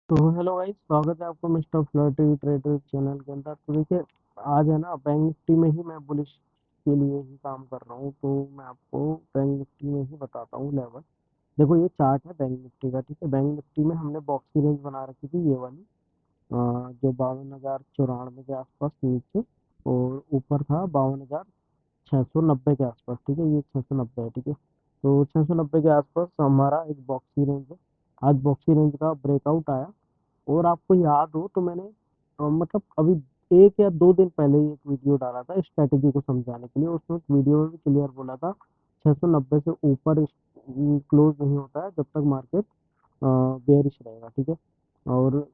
तो हेलो भाई, स्वागत है आपको मिस्टर फ्लर्टी ट्रेडर चैनल के अंदर। तो देखिए, आज है ना, बैंक निफ्टी में ही मैं बुलिश के लिए ही काम कर रहा हूँ। तो मैं आपको बैंक निफ्टी में ही बताता हूँ लेवल। देखो, ये चार्ट है बैंक निफ्टी का। ठीक है, बैंक निफ्टी में हमने बॉक्सी रेंज बना रखी थी, ये वाली, जो 52,094 के आसपास नीचे, और ऊपर था 52,690 के आसपास। ठीक है, ये 690 है। ठीक है, तो 690 के आसपास हमारा एक बॉक्सी रेंज है। आज बॉक्सी रेंज का ब्रेकआउट आया। और आपको याद हो तो मैंने मतलब अभी 1 या 2 दिन पहले ही एक वीडियो डाला था स्ट्रेटेजी को समझाने के लिए। उसमें वीडियो में भी क्लियर बोला था 690 से ऊपर क्लोज नहीं होता है जब तक मार्केट बेयरिश रहेगा। ठीक है, और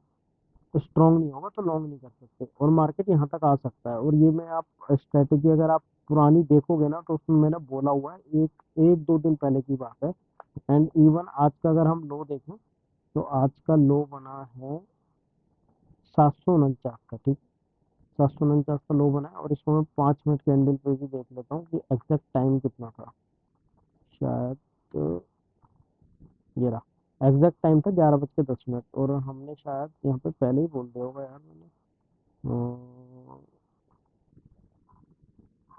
स्ट्रांग नहीं होगा तो लॉन्ग नहीं कर सकते, और मार्केट यहाँ तक आ सकता है। और ये मैं आप स्ट्रेटेजी अगर आप पुरानी देखोगे ना, तो उसमें मैंने बोला हुआ है, एक एक 2 दिन पहले की बात है। एंड इवन आज का अगर हम लो देखें, तो आज का लो बना है 749 का। ठीक, 749 का लो बना है। और इसको मैं 5 मिनट कैंडल पे भी देख लेता हूँ कि एग्जैक्ट टाइम कितना था। शायद ये रहा, एग्जैक्ट टाइम था 11 बज के 10 मिनट। और हमने शायद यहाँ पे पहले ही बोल दिया होगा यार मैंने।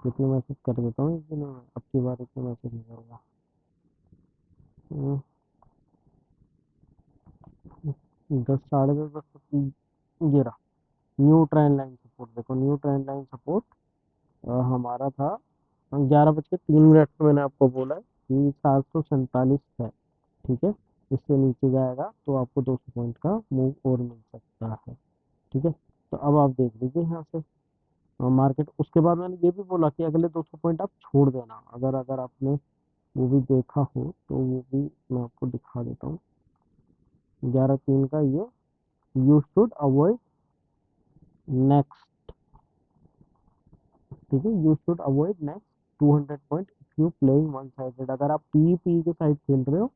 कितने मैसेज कर देता हूँ इस दिन में, अब की बार इतने मैसेज नहीं होगा। अ, 10, साढ़े 10, 10 ये रहा न्यू ट्रेंड लाइन सपोर्ट। देखो, न्यू ट्रेंड लाइन सपोर्ट हमारा था 11 बज के 3 मिनट पे। मैंने आपको बोला है कि 747 है। ठीक है, इससे नीचे जाएगा तो आपको 200 पॉइंट का मूव और मिल सकता है। ठीक है, तो अब आप देख लीजिए यहाँ से मार्केट। उसके बाद मैंने ये भी बोला कि अगले 200 पॉइंट आप छोड़ देना। अगर अगर आपने वो भी देखा हो तो वो भी मैं आपको दिखा देता हूँ। 11/3 का ये, यू शुड अवॉइड नेक्स्ट। ठीक है, you should avoid next 200 point if you playing one sided. अगर आप पी के साइड खेल रहे हो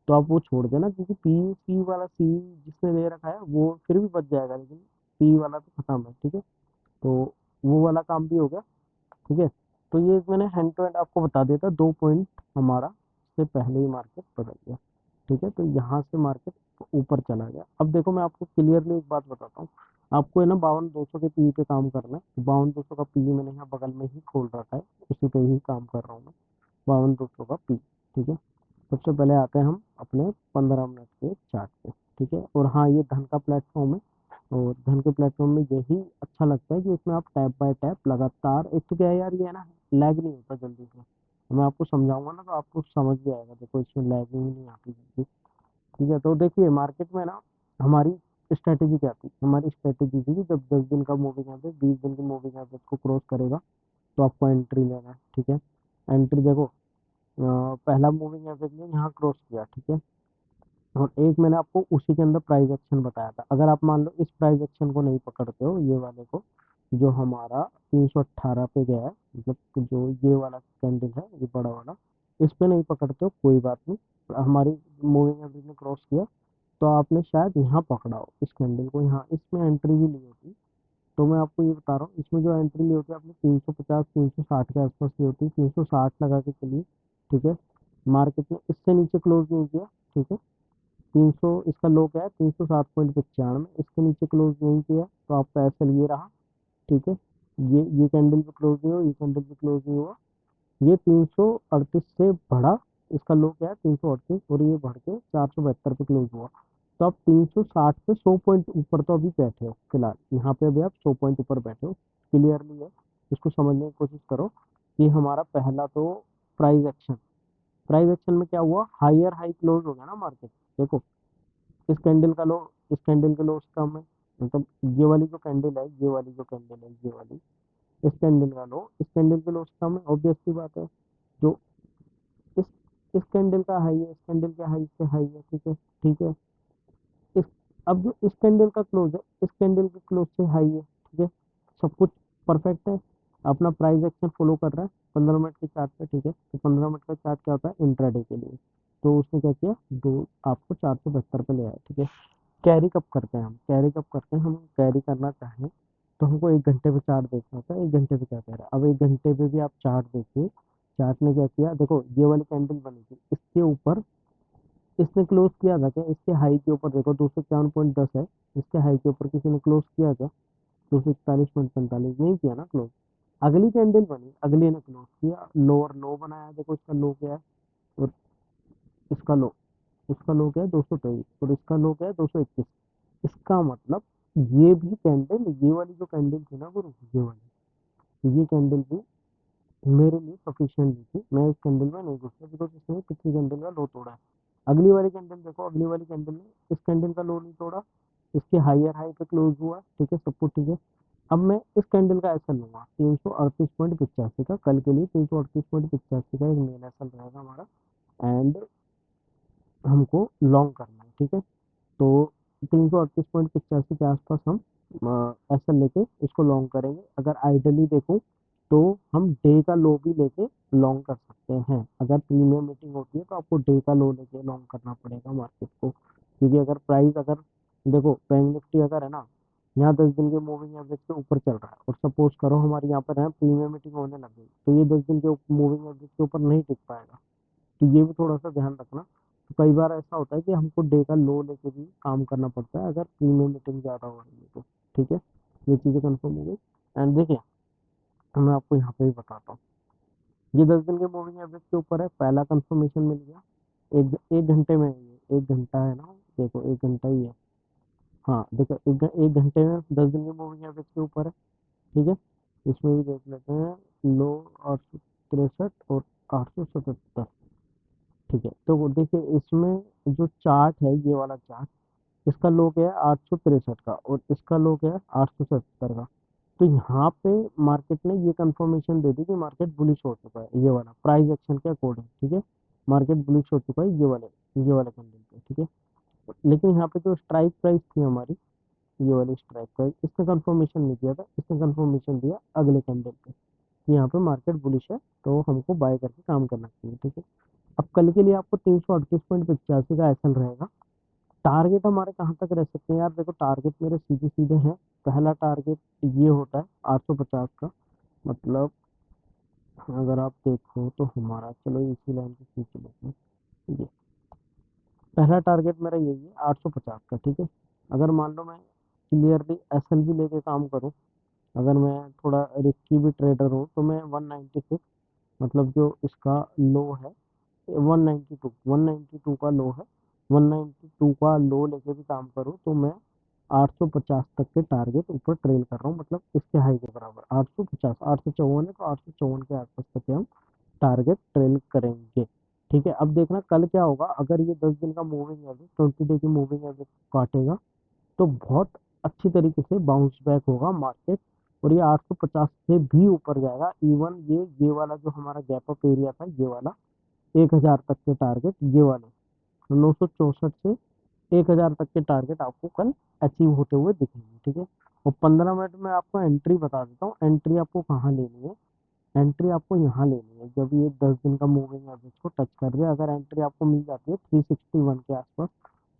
तो आप वो छोड़ देना, क्योंकि पी सी वाला सी जिसने ले रखा है वो फिर भी बच जाएगा, लेकिन पी वाला तो खत्म है। ठीक है, तो वो वाला काम भी हो गया। ठीक है, तो ये मैंने हैंड टू हैंड आपको बता दिया था। 2 पॉइंट हमारा से पहले ही मार्केट बदल गया। ठीक है, तो यहाँ से मार्केट ऊपर चला गया। अब देखो, मैं आपको क्लियरली एक बात बताता हूँ। आपको है ना 52,200 के पी पे काम करना है। 52,200 का पी मैंने यहाँ बगल में ही खोल रखा है, उसी पे ही काम कर रहा हूँ मैं। 52,200 का पी। ठीक है, सबसे पहले आते हैं हम अपने 15 मिनट के चार्ट पे। ठीक है, और हाँ, ये धन का प्लेटफॉर्म है। और धन के प्लेटफॉर्म में यही अच्छा लगता है कि उसमें आप टैप बाय टैप लगातार, एक तो क्या है यार, ये है ना, लैग नहीं होता जल्दी से। मैं आपको समझाऊंगा ना तो आपको समझ भी आएगा। देखो, इसमें लैगिंग नहीं आती जल्दी। ठीक है, तो देखिए मार्केट में ना हमारी स्ट्रेटेजी क्या थी। हमारी स्ट्रेटेजी थी कि जब 10 दिन का मूविंग एवरेज 20 दिन की मूविंग एवरेज को क्रॉस करेगा तो आपको एंट्री लेना है। ठीक है, एंट्री देखो, पहला मूविंग एवरेज ने यहाँ क्रॉस किया। ठीक है, और एक मैंने आपको उसी के अंदर प्राइस एक्शन बताया था। अगर आप मान लो इस प्राइस एक्शन को नहीं पकड़ते हो, ये वाले को, जो हमारा 318 पे गया है, मतलब जो ये वाला कैंडल है, ये बड़ा वाला, इस पे नहीं पकड़ते हो कोई बात नहीं। हमारी मूविंग एवरेज ने क्रॉस किया तो आपने शायद यहाँ पकड़ा हो इस कैंडल को, यहाँ इसमें एंट्री भी ली होती। तो मैं आपको ये बता रहा हूँ, इसमें जो एंट्री ली होती है आपने 350 360 के आसपास ली होती, 360 लगा के चलिए। ठीक है, मार्केट ने इससे नीचे क्लोज नहीं किया। ठीक है, 300 इसका लो क्या है, 307.95, इसके नीचे क्लोज नहीं किया तो आपका एसएल ये रहा। ठीक है, ये कैंडल भी क्लोज नहीं हुआ, ये कैंडल भी क्लोज नहीं हुआ। ये 338 से बढ़ा, इसका लो क्या है 338, और ये बढ़ के 472 पे क्लोज हुआ। तो आप 360 पे 100 पॉइंट ऊपर तो अभी बैठे हो फिलहाल, यहाँ पे अभी आप 100 पॉइंट ऊपर बैठे हो। क्लियरली है, इसको समझने की कोशिश करो कि हमारा पहला तो प्राइस एक्शन, प्राइस एक्शन में क्या हुआ, हायर हाई क्लोज हो गया ना मार्केट। देखो, इस कैंडल का लो, इस कैंडल का लो उसका में, मतलब ये वाली जो कैंडल है, ये वाली जो कैंडल है, ये वाली, इस कैंडल का लो, इस कैंडल के लो उसका में, ऑब्वियस सी बात है। जो इस इस कैंडल का हाई है, इस कैंडल के हाई से हाई है। ठीक है, ठीक है, इस अब जो इस कैंडल का क्लोज है, इस कैंडल के क्लोज से हाई है। ठीक है, सब कुछ परफेक्ट है। अपना प्राइस एक्शन फॉलो कर रहा है 15 मिनट के चार्ट पे। ठीक है, तो 15 मिनट का चार्ट क्या होता है, इंट्राडे के लिए। तो उसने क्या किया, दो आपको 472 पे ले आया। ठीक है, कैरी कब करते हैं हम, कैरी कब करते हैं हम, कैरी करना चाहें तो हमको 1 घंटे पे चार्ट देखना होता है। 1 घंटे पे क्या कह रहा है, अब 1 घंटे पे भी आप चार्ट देखिए। चार्ट ने क्या किया, देखो ये वाली कैंडल बनी थी, इसके ऊपर इसने क्लोज किया था क्या इसके हाई के ऊपर? देखो 251.10 है, इसके हाई के ऊपर किसी ने क्लोज किया क्या? 241.45 नहीं किया ना क्लोज। अगली कैंडल बनी, अगली ने क्लोज किया, लोअर लो बनाया, देखो इसका लो क्या है, और इसका लो, इसका लो क्या है 223, और इसका लो क्या है 221। इसका मतलब ये भी कैंडल, ये वाली जो कैंडल थी ना गुरु, ये कैंडल भी मेरे लिए सफिशियंट नहीं थी, मैं इस कैंडल में नहीं घुसा, बिकॉज इसने पिछली कैंडल का लो तोड़ा है। अगली वाली कैंडल देखो, अगली वाली कैंडल ने इस कैंडल का लो नहीं तोड़ा, इसके हायर हाई पे क्लोज हुआ, ठीक है, सब कुछ ठीक है। अब मैं इस कैंडल का एसएल लूंगा 338.85 का, कल के लिए 338.85 का एक मेन एसएल रहेगा हमारा, एंड हमको लॉन्ग करना है, ठीक है। तो 338.85 के आसपास हम एसएल लेके इसको लॉन्ग करेंगे। अगर आइडली देखूं तो हम डे का लो भी लेके लॉन्ग कर सकते हैं। अगर प्रीमियम मीटिंग होती है तो आपको डे का लो लेके लॉन्ग करना पड़ेगा मार्केट को, क्योंकि अगर प्राइस, अगर देखो बैंक निफ्टी अगर है ना, यहाँ 10 दिन के मूविंग एवरेज के ऊपर चल रहा है, और सपोज करो हमारे यहाँ पर है प्रीमियम मीटिंग होने लग गई, तो ये 10 दिन के मूविंग एवरेज के ऊपर नहीं टिक पाएगा। तो ये भी थोड़ा सा ध्यान रखना। तो कई बार ऐसा होता है कि हमको डे का लो लेके भी काम करना पड़ता है, अगर प्रीमियम मीटिंग ज़्यादा हो रही है तो, ठीक है। ये चीज़ें कंफर्म हो गई। एंड देखिए, मैं आपको यहाँ पे भी बताता हूँ, ये 10 दिन के मूविंग एवरेज के ऊपर है, पहला कंफर्मेशन मिल गया। एक एक घंटे में है ये, 1 घंटा है ना, देखो 1 घंटा ही है। हाँ देखो, एक घंटे में 10 दिन के मूविंग एवरेज के ऊपर है, ठीक है। इसमें भी देख लेते हैं, लो 863 और 877, ठीक है। तो वो देखिए, इसमें जो चार्ट है, ये वाला चार्ट, इसका लो क्या है 863 का, और इसका लो क्या है 877 का। तो यहाँ पे मार्केट ने ये कंफर्मेशन दे दी कि मार्केट बुलिश हो चुका है, ये वाला प्राइस एक्शन के अकॉर्डिंग, ठीक है। मार्केट बुलिश हो चुका है ये वाले कैंडल पे, ठीक है। लेकिन यहाँ पे जो स्ट्राइक प्राइस थी हमारी, ये वाली स्ट्राइक प्राइस, इसने कंफर्मेशन नहीं दिया था, इसने कंफर्मेशन दिया अगले कैंडल पे कि यहाँ पे मार्केट बुलिश है, तो हमको बाय करके काम करना चाहिए, ठीक है। अब कल के लिए आपको 338.85 का एसएल रहेगा। टारगेट हमारे कहाँ तक रह सकते हैं यार? देखो टारगेट मेरे सीधे सीधे हैं। पहला टारगेट ये होता है 850 का, मतलब अगर आप देखो तो हमारा, चलो इसी लाइन के खींच लेते हैं, ये पहला टारगेट मेरा यही है 850 का, ठीक है। अगर मान लो मैं क्लियरली एसएल भी लेके काम करूँ, अगर मैं थोड़ा रिस्की भी ट्रेडर हूँ, तो मैं 196, मतलब जो इसका लो है 192 का लो है, 192 का लो लेके भी काम करूँ तो मैं 850 तक के टारगेट ऊपर ट्रेल कर रहा हूँ, मतलब इसके हाई के बराबर 850, 854 है तो 854 के आसपास तक के हम टारगेट ट्रेल करेंगे, ठीक है। अब देखना कल क्या होगा, अगर ये 10 दिन का मूविंग एवरेज, 20 डे की मूविंग एवरेज काटेगा, तो बहुत अच्छी तरीके से बाउंस बैक होगा मार्केट, और ये 850 से भी ऊपर जाएगा। इवन ये वाला जो हमारा गैप अप एरिया था, ये वाला 1000 तक के टारगेट, ये वाले 964 से 1000 तक के टारगेट आपको कल अचीव होते हुए दिखेंगे, ठीक है। और 15 मिनट में आपको एंट्री बता देता हूँ, एंट्री आपको कहाँ लेनी है। एंट्री आपको यहाँ लेनी है जब ये 10 दिन का मूविंग एवरेज को टच कर दे। अगर एंट्री आपको मिल जाती है 361 के आसपास,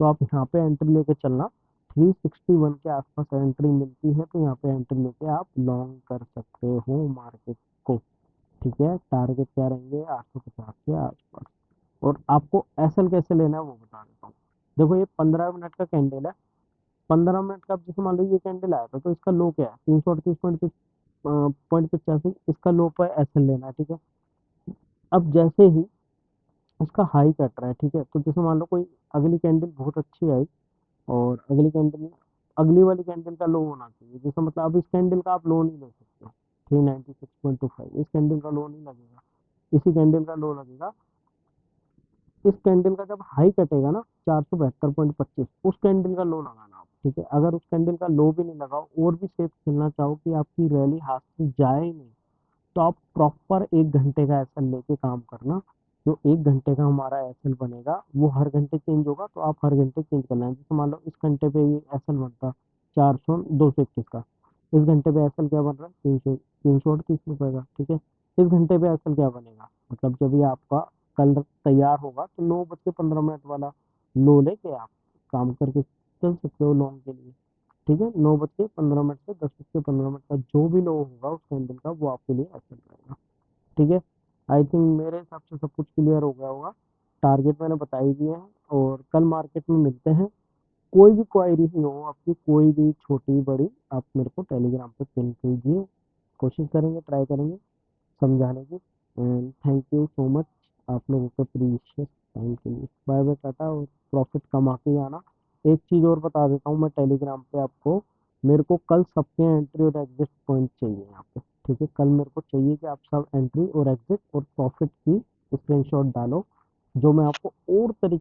तो आप यहाँ पे एंट्री लेके चलना। 361 के आसपास एंट्री मिलती है तो यहाँ पे एंट्री लेके आप लॉन्ग कर सकते हो मार्केट को, ठीक है। टारगेट क्या रहेंगे 850 के आसपास। और आपको एसएल कैसे लेना है वो बता देता हूँ। देखो ये 15 मिनट का कैंडल है, 15 मिनट का, अब जैसे मान लो ये कैंडल आया था, तो इसका लो क्या है 338.85, इसका लो पर एसएल लेना है, ठीक है। अब जैसे ही इसका हाई कट रहा है, ठीक है, तो जैसे मान लो कोई अगली कैंडल बहुत अच्छी आई, और अगली कैंडल, अगली वाली कैंडल का लो होना चाहिए, जैसे मतलब अब इस कैंडल का आप लो नहीं ले सकते, 396.25 इस कैंडल का लो नहीं लगेगा, इसी कैंडल का लो लगेगा। इस कैंडल का जब हाई कटेगा ना 472.25, उस कैंडल का लो लगाना आप, ठीक है। अगर उस कैंडल का लो भी नहीं लगाओ और भी सेफ खेलना चाहो कि आपकी रैली हाथ से जाए ही नहीं, तो आप प्रॉपर 1 घंटे का एसएल लेके काम करना। जो 1 घंटे का हमारा एसएल बनेगा वो हर घंटे चेंज होगा, तो आप हर घंटे चेंज करना है। जैसे मान लो इस घंटे पे ये एसएल बनता 221 का, इस घंटे पे एसएल क्या बन रहा है 338 रुपए का, ठीक है। इस घंटे पे एसएल क्या बनेगा, मतलब जब ये आपका कल तैयार होगा तो 9:15 वाला लो लेके आप काम करके चल सकते हो लॉन्ग के लिए, ठीक है। 9:15 से 10:15 का जो भी लो होगा उस कैंडल का, वो आपके लिए अच्छा रहेगा, ठीक है। आई थिंक मेरे हिसाब से सब कुछ क्लियर हो गया होगा। टारगेट मैंने बता ही दिए हैं, और कल मार्केट में मिलते हैं। कोई भी क्वायरी ही हो आपकी, कोई भी छोटी बड़ी, आप मेरे को टेलीग्राम पे पिन कीजिए। कोशिश करेंगे, ट्राई करेंगे समझाने की। And thank you so much आप लोगों के प्रीशियस टाइम के लिए। बाय बाय, टाटा, और प्रॉफिट कमा के ही आना। एक चीज़ और बता देता हूँ मैं टेलीग्राम पे आपको, मेरे को कल सबके एंट्री और एग्जिट पॉइंट चाहिए यहाँ पे। ठीक है, कल मेरे को चाहिए कि आप सब एंट्री और एग्जिट और प्रॉफिट की स्क्रीनशॉट डालो, जो मैं आपको और तरीके